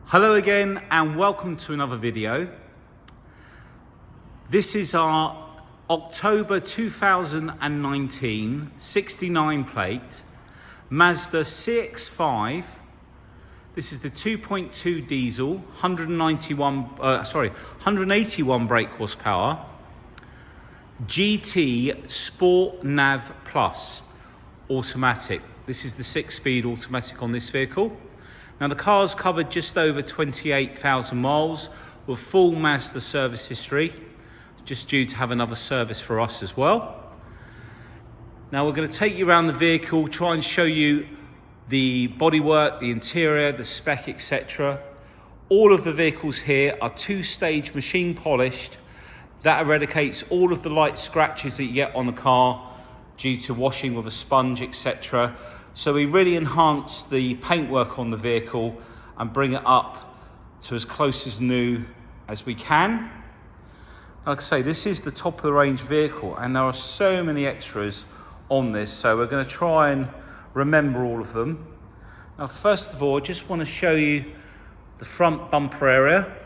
Hello again and welcome to another video. This is our October 2019 69 plate Mazda CX5. This is the 2.2 diesel, 181 brake horsepower, GT Sport Nav Plus automatic. This is the 6-speed automatic on this vehicle. Now the car's covered just over 28,000 miles with full Mazda service history. It's just due to have another service for us as well. Now we're going to take you around the vehicle, try and show you the bodywork, the interior, the spec, etc. All of the vehicles here are 2-stage machine polished. That eradicates all of the light scratches that you get on the car due to washing with a sponge, etc. So we really enhance the paintwork on the vehicle and bring it up to as close as new as we can. Like I say, this is the top of the range vehicle and there are so many extras on this, so we're going to try and remember all of them. Now first of all, I just want to show you the front bumper area.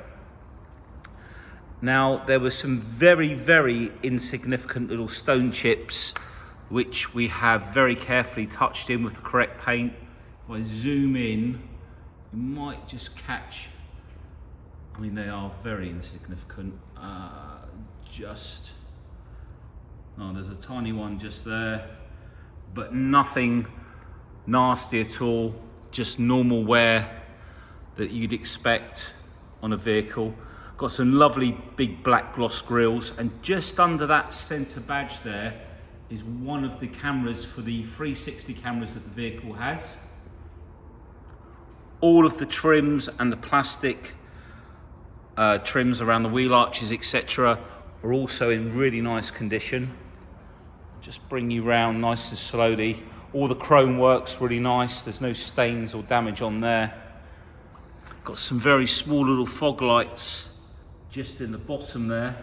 Now there were some very insignificant little stone chips which we have very carefully touched in with the correct paint. If I zoom in, you might just catch, I mean they are very insignificant, there's a tiny one just there, but nothing nasty at all, just normal wear that you'd expect on a vehicle. Got some lovely big black gloss grills, and just under that center badge there is one of the cameras for the 360 cameras that the vehicle has. All of the trims and the plastic trims around the wheel arches, etc., are also in really nice condition. Just bring you round nice and slowly. All the chrome works really nice. There's no stains or damage on there. Got some very small little fog lights just in the bottom there.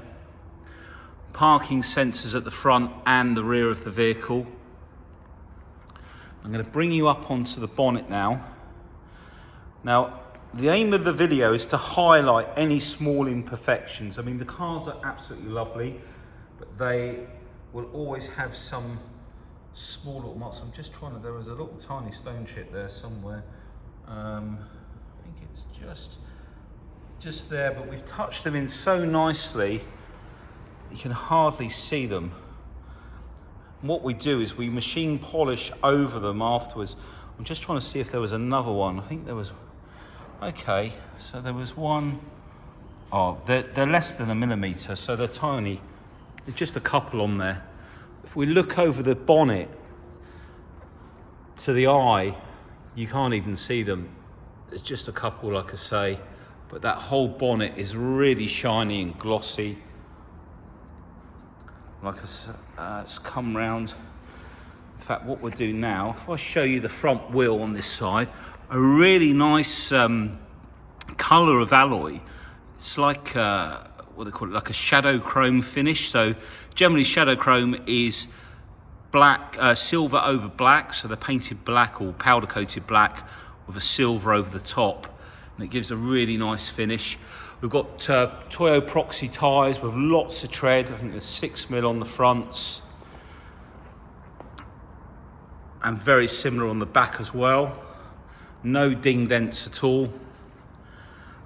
Parking sensors at the front and the rear of the vehicle. I'm going to bring you up onto the bonnet now. Now, the aim of the video is to highlight any small imperfections. I mean, the cars are absolutely lovely, but they will always have some small little marks. I'm just trying to, there was a little tiny stone chip there somewhere. I think it's just there, but we've touched them in so nicely you can hardly see them. And what we do is we machine polish over them afterwards. I'm just trying to see if there was another one. I think there was. Okay, so there was one. Oh, they're less than a millimetre, so they're tiny. There's just a couple on there. If we look over the bonnet to the eye, you can't even see them. There's just a couple, like I say, but that whole bonnet is really shiny and glossy. Like I said, it's come round. In fact, what we'll do now, if I show you the front wheel on this side, a really nice colour of alloy. It's like, what they call it, like a shadow chrome finish. So generally shadow chrome is black, silver over black. So they're painted black or powder coated black with a silver over the top. And it gives a really nice finish. We've got Toyo Proxy tyres with lots of tread. I think there's 6mm on the fronts. And very similar on the back as well. No ding dents at all.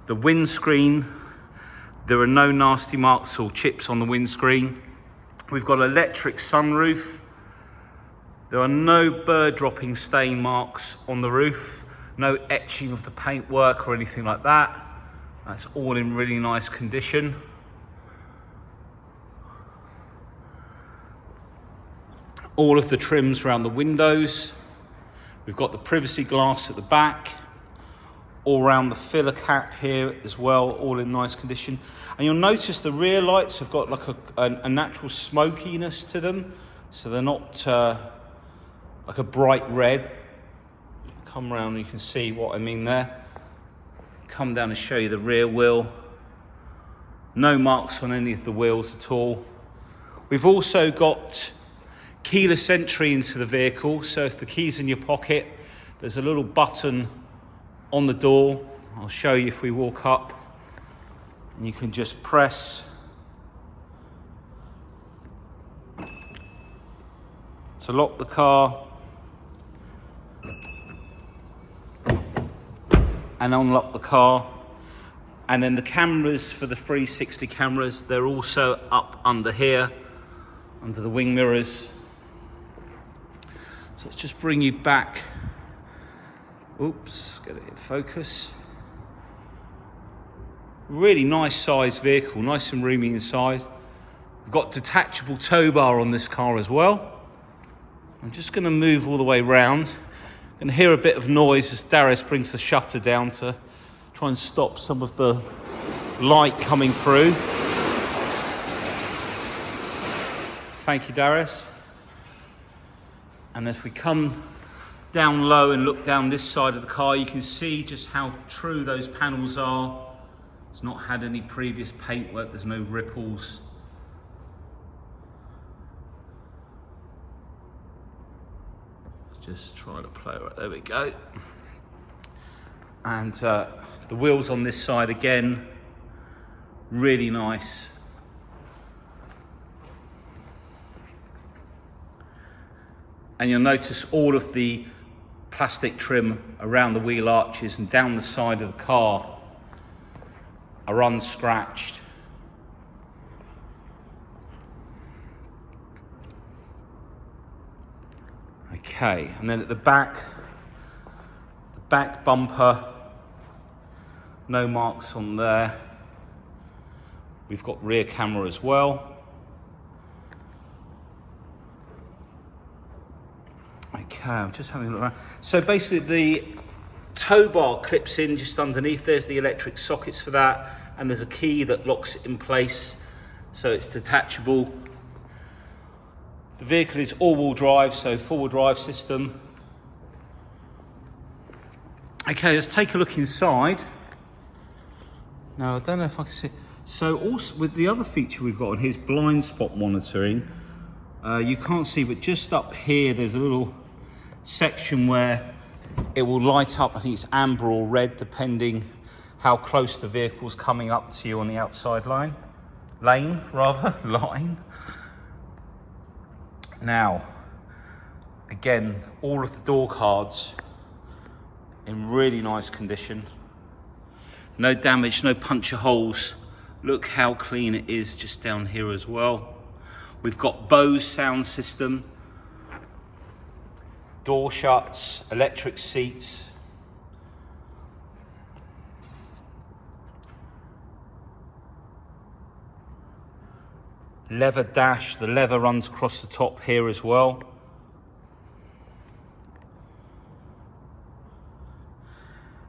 The windscreen, there are no nasty marks or chips on the windscreen. We've got electric sunroof. There are no bird dropping stain marks on the roof. No etching of the paintwork or anything like that. That's all in really nice condition. All of the trims around the windows. We've got the privacy glass at the back. All around the filler cap here as well, all in nice condition. And you'll notice the rear lights have got like a natural smokiness to them. So they're not like a bright red. Come around and you can see what I mean there. Come down and show you the rear wheel. No marks on any of the wheels at all. We've also got keyless entry into the vehicle, so if the key's in your pocket, there's a little button on the door I'll show you if we walk up, and you can just press to lock the car and unlock the car. And then the cameras for the 360 cameras, they're also up under here, under the wing mirrors. So let's just bring you back. Oops, get it in focus. Really nice sized vehicle, nice and roomy inside. We've got detachable tow bar on this car as well. I'm just going to move all the way round. I'm going to hear a bit of noise as Darius brings the shutter down to try and stop some of the light coming through. Thank you, Darius. And if we come down low and look down this side of the car, you can see just how true those panels are. It's not had any previous paintwork, there's no ripples. Just try to play right, there we go. And the wheels on this side again, really nice. And you'll notice all of the plastic trim around the wheel arches and down the side of the car are unscratched. Okay, and then at the back bumper, no marks on there. We've got rear camera as well. Okay, I'm just having a look around. So basically the tow bar clips in just underneath. There's the electric sockets for that, and there's a key that locks it in place, so it's detachable. The vehicle is all-wheel drive, so four-wheel drive system. Okay, let's take a look inside. Now, I don't know if I can see. So also with the other feature we've got on here is blind spot monitoring. You can't see, but just up here, there's a little section where it will light up. I think it's amber or red, depending how close the vehicle's coming up to you on the outside line. Now, again, all of the door cards in really nice condition. No damage, no puncture holes. Look how clean it is just down here as well. We've got Bose sound system, door shuts, electric seats. Leather dash, the leather runs across the top here as well.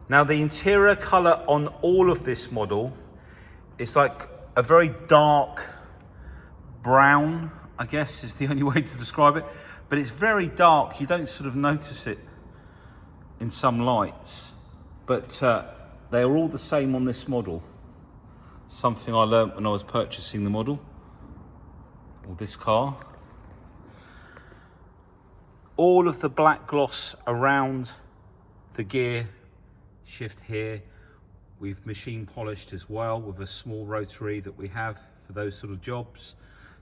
Now the interior colour on all of this model is like a very dark brown, I guess is the only way to describe it, but it's very dark. You don't sort of notice it in some lights, but they are all the same on this model. Something I learnt when I was purchasing the model, or this car. All of the black gloss around the gear shift here, we've machine polished as well with a small rotary that we have for those sort of jobs.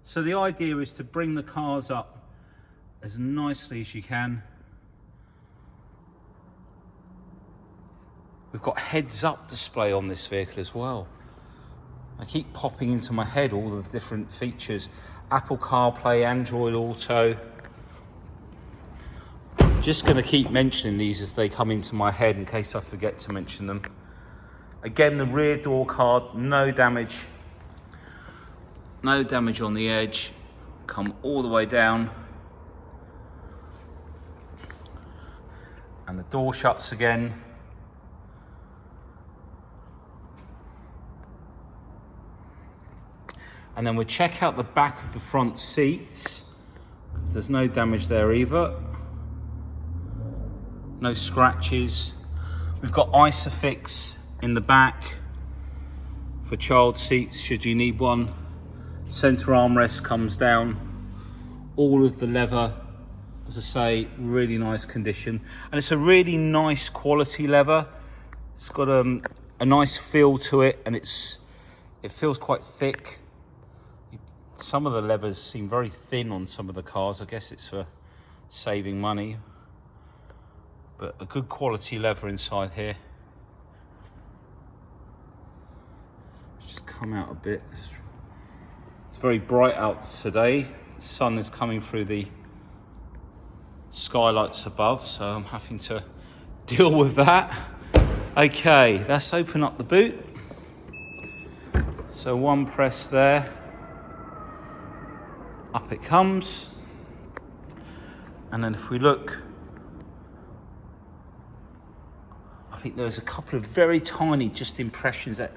So the idea is to bring the cars up as nicely as you can. We've got heads-up display on this vehicle as well. I keep popping into my head all the different features. Apple CarPlay, Android Auto. Just going to keep mentioning these as they come into my head in case I forget to mention them. Again, the rear door card, no damage. No damage on the edge. Come all the way down. And the door shuts again. And then we'll check out the back of the front seats, because there's no damage there either. No scratches. We've got Isofix in the back for child seats should you need one. Center armrest comes down. All of the leather, as I say, really nice condition. And it's a really nice quality leather. It's got a nice feel to it, and it feels quite thick. Some of the levers seem very thin on some of the cars. I guess it's for saving money, but a good quality leather inside here. Just come out a bit. It's very bright out today. The sun is coming through the skylights above, so I'm having to deal with that. Okay, let's open up the boot. So one press there, up it comes. And then if we look, I think there's a couple of very tiny just impressions that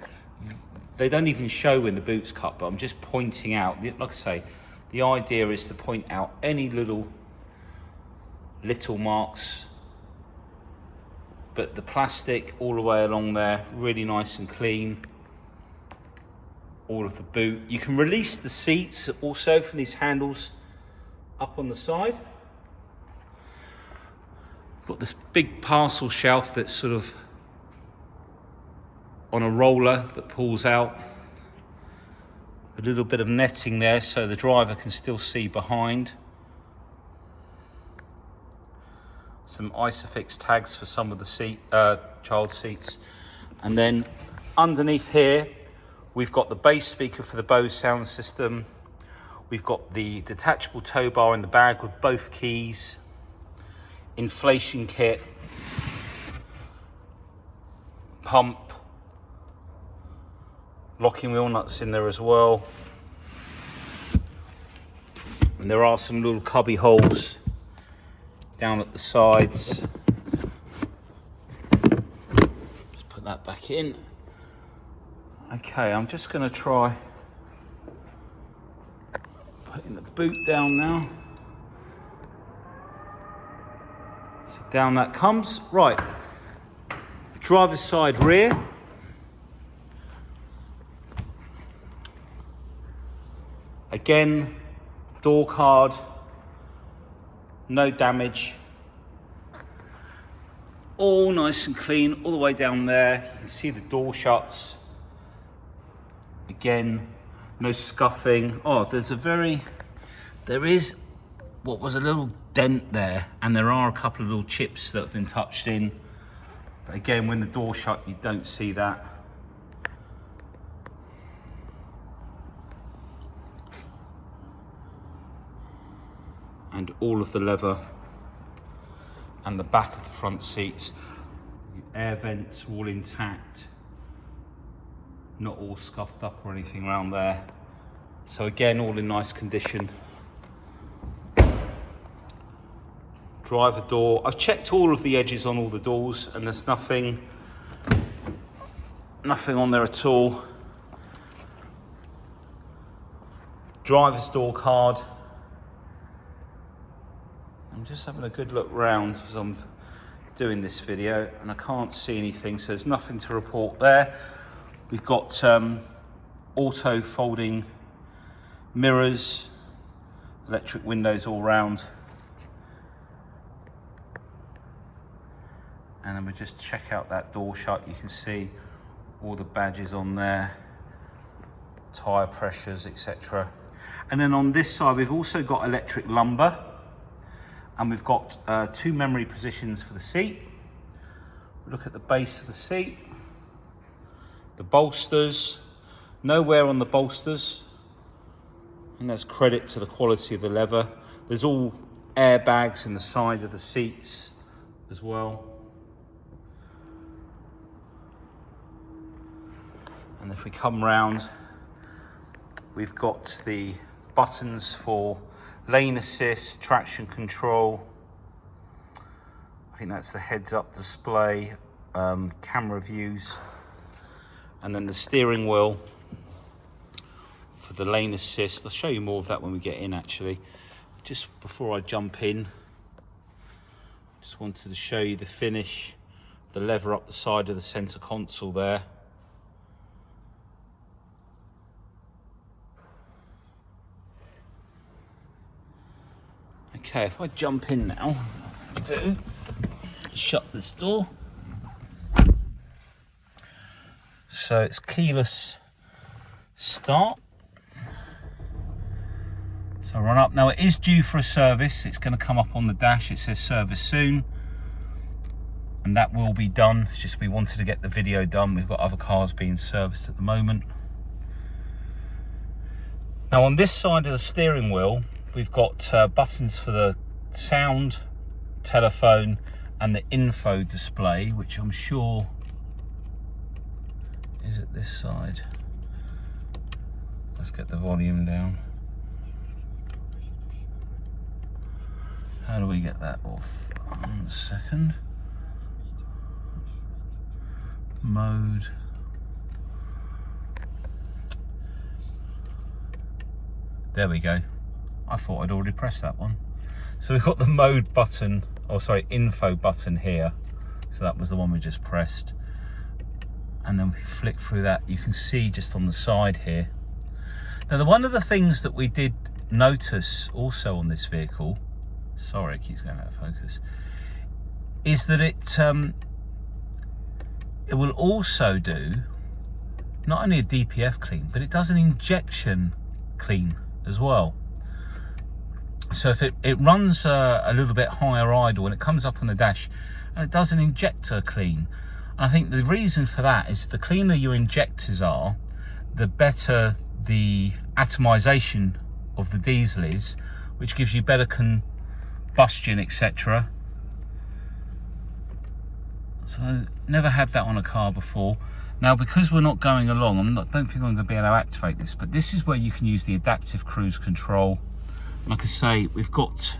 they don't even show when the boot's cut, but I'm just pointing out, like I say, the idea is to point out any little marks, but the plastic all the way along there, really nice and clean. All of the boot. You can release the seats also from these handles up on the side. Got this big parcel shelf that's sort of on a roller that pulls out. A little bit of netting there so the driver can still see behind. Some Isofix tags for some of the child seats. And then underneath here, we've got the bass speaker for the Bose sound system. We've got the detachable tow bar in the bag with both keys. Inflation kit. Pump. Locking wheel nuts in there as well. And there are some little cubby holes down at the sides. Just put that back in. Okay, I'm just going to try putting the boot down now. So down that comes. Right, driver's side rear. Again, door card, no damage. All nice and clean all the way down there. You can see the door shuts. Again, no scuffing. Oh, there is what was a little dent there, and there are a couple of little chips that have been touched in. But again, when the door shut, you don't see that. And all of the leather and the back of the front seats, the air vents all intact, not all scuffed up or anything around there. So again, all in nice condition. Driver door, I've checked all of the edges on all the doors and there's nothing on there at all. Driver's door card. I'm just having a good look round as I'm doing this video and I can't see anything, so there's nothing to report there. We've got auto folding mirrors, electric windows all round. And then we just check out that door shut. You can see all the badges on there, tyre pressures, etc. And then on this side, we've also got electric lumbar. And we've got 2 memory positions for the seat. We look at the base of the seat. The bolsters, no wear on the bolsters. And that's credit to the quality of the leather. There's all airbags in the side of the seats as well. And if we come round, we've got the buttons for lane assist, traction control. I think that's the heads-up display, camera views. And then the steering wheel for the lane assist. I'll show you more of that when we get in actually. Just before I jump in, just wanted to show you the finish, the leather up the side of the center console there. Okay, if I jump in now, shut this door. So it's keyless start. So run up. Now it is due for a service. It's going to come up on the dash. It says service soon. And that will be done. It's just we wanted to get the video done. We've got other cars being serviced at the moment. Now on this side of the steering wheel, we've got buttons for the sound, telephone, and the info display, which I'm sure is at this side. Let's get the volume down. How do we get that off? 1 second. Mode. There we go. I thought I'd already pressed that one. So we've got the mode button, or sorry, info button here. So that was the one we just pressed. And then we flick through that. You can see just on the side here. Now, one of the things that we did notice also on this vehicle, sorry, it keeps going out of focus, is that it will also do not only a DPF clean, but it does an injection clean as well. So if it runs a little bit higher idle and it comes up on the dash, and it does an injector clean. And I think the reason for that is the cleaner your injectors are, the better the atomization of the diesel is, which gives you better combustion, etc. So never had that on a car before. Now, because we're not going along, don't think I'm going to be able to activate this, but this is where you can use the adaptive cruise control. Like I say, we've got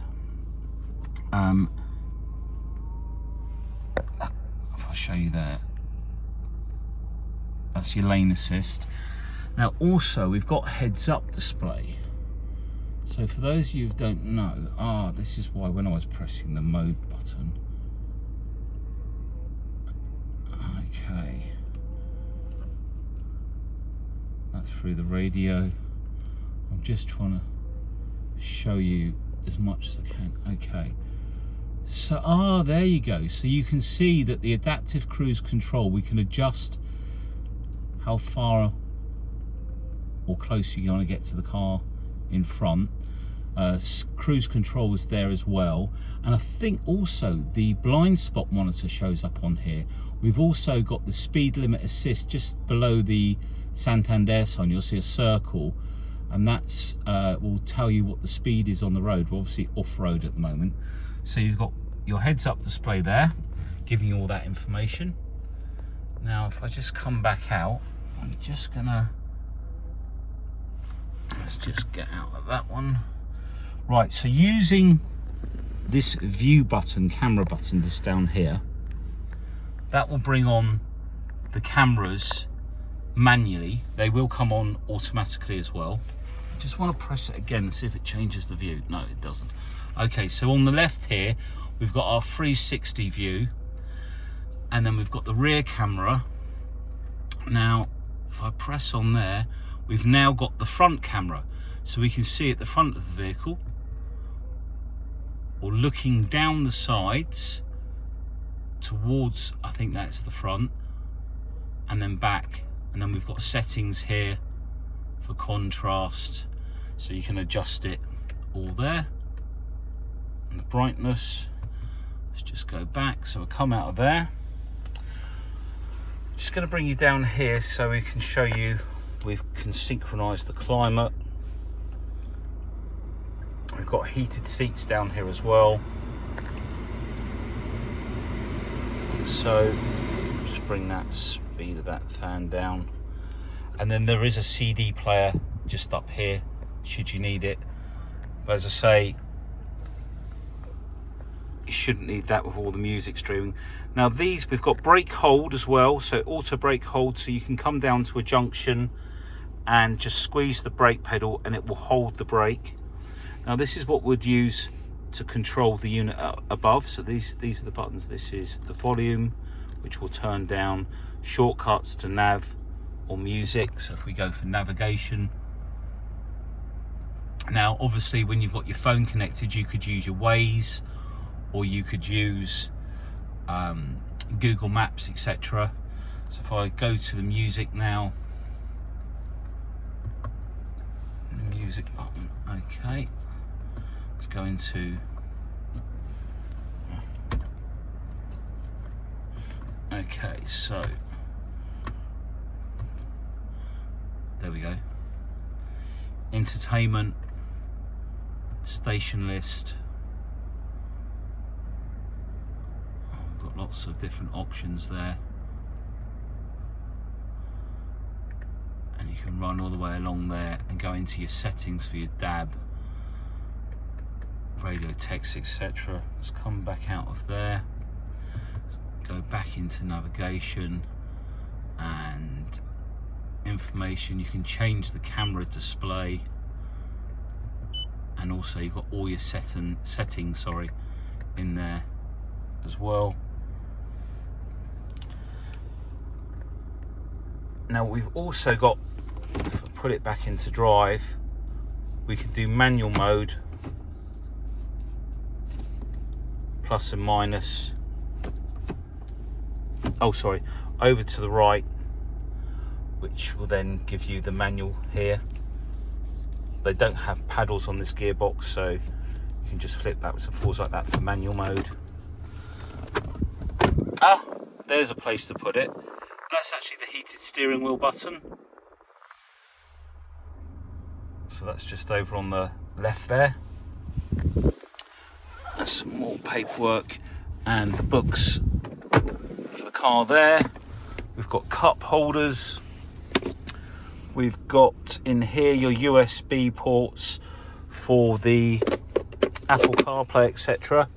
if I show you there, that's your lane assist. Now also we've got heads up display. So for those of you who don't know, this is why when I was pressing the mode button. Okay. That's through the radio. I'm just trying to show you as much as I can. Okay. So, there you go. So you can see that the adaptive cruise control, we can adjust how far or close you want to get to the car in front. Cruise control is there as well. And I think also the blind spot monitor shows up on here. We've also got the speed limit assist just below the Santander sign. You'll see a circle, and that's will tell you what the speed is on the road. We're obviously off-road at the moment. So you've got your heads-up display there, giving you all that information. Now, if I just come back out, I'm just gonna, let's just get out of that one. Right, so using this view button, camera button, just down here, that will bring on the cameras manually. They will come on automatically as well. I just want to press it again and see if it changes the view. No, it doesn't. Okay, so on the left here, we've got our 360 view, and then we've got the rear camera. Now, if I press on there, we've now got the front camera. So we can see at the front of the vehicle, or looking down the sides towards, I think that's the front, and then back. And then we've got settings here for contrast, so you can adjust it all there. And the brightness, let's just go back. So we'll come out of there. Just going to bring you down here so we can show you, we can synchronize the climate. We've got heated seats down here as well. So just bring that speed of that fan down. And then there is a CD player just up here, should you need it. But as I say, you shouldn't need that with all the music streaming. Now these, we've got brake hold as well, so auto brake hold, so you can come down to a junction and just squeeze the brake pedal and it will hold the brake. Now this is what we'd use to control the unit above. So these are the buttons. This is the volume, which will turn down, shortcuts to nav or music. So if we go for navigation. Now obviously when you've got your phone connected, you could use your Waze, or you could use Google Maps, etc. So if I go to the music now, the music button, okay. Let's go into, okay, so there we go. Entertainment, station list. We've got lots of different options there. And you can run all the way along there and go into your settings for your DAB, radio, text, etc. Let's come back out of there. Go back into navigation and information. You can change the camera display, and also you've got all your settings in there as well. Now we've also got, if I put it back into drive, we can do manual mode, plus and minus, over to the right, which will then give you the manual here. They don't have paddles on this gearbox, so you can just flip backwards and forwards like that for manual mode. Ah, there's a place to put it. That's actually the heated steering wheel button. So that's just over on the left there. There's some more paperwork and books for the car there. We've got cup holders. We've got in here your USB ports for the Apple CarPlay, etc.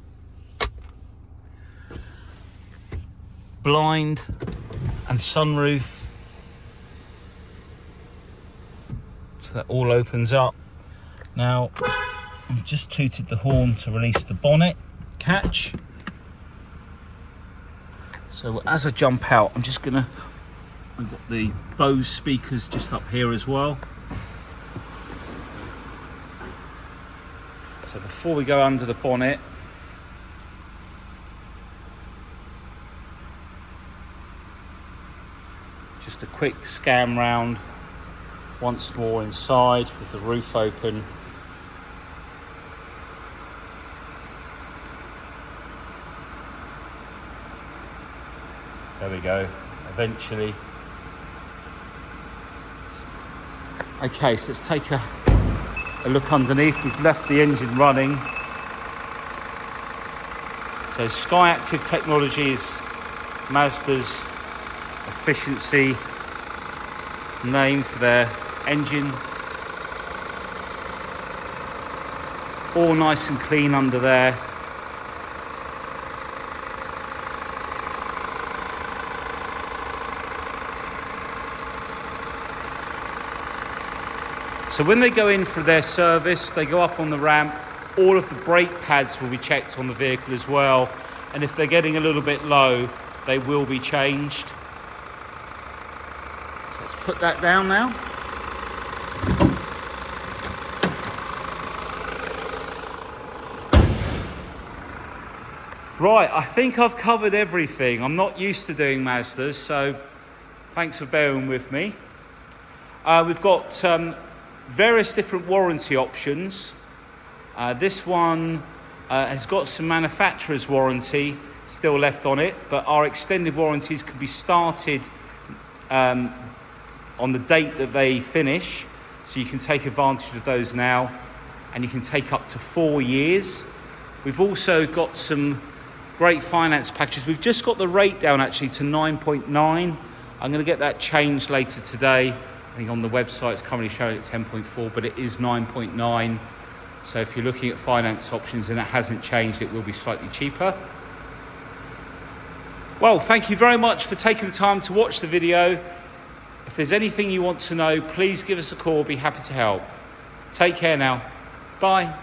Blind and sunroof. So that all opens up. Now, I've just tooted the horn to release the bonnet catch. So as I jump out, I've got the Bose speakers just up here as well. So before we go under the bonnet, just a quick scan round once more inside with the roof open. There we go, eventually. Okay, so let's take a look underneath. We've left the engine running. So Sky Active Technology is Mazda's efficiency name for their engine. All nice and clean under there. So when they go in for their service, they go up on the ramp. All of the brake pads will be checked on the vehicle as well. And if they're getting a little bit low, they will be changed. So let's put that down now. Right, I think I've covered everything. I'm not used to doing Mazdas, so thanks for bearing with me. We've got various different warranty options. This one has got some manufacturer's warranty still left on it, but our extended warranties can be started on the date that they finish, so you can take advantage of those now, and you can take up to 4 years. We've also got some great finance packages. We've just got the rate down actually to 9.9. I'm going to get that changed later today. I think on the website it's currently showing at 10.4, but it is 9.9. So if you're looking at finance options and it hasn't changed, it will be slightly cheaper. Well, thank you very much for taking the time to watch the video. If there's anything you want to know, please give us a call. We'll be happy to help. Take care now. Bye.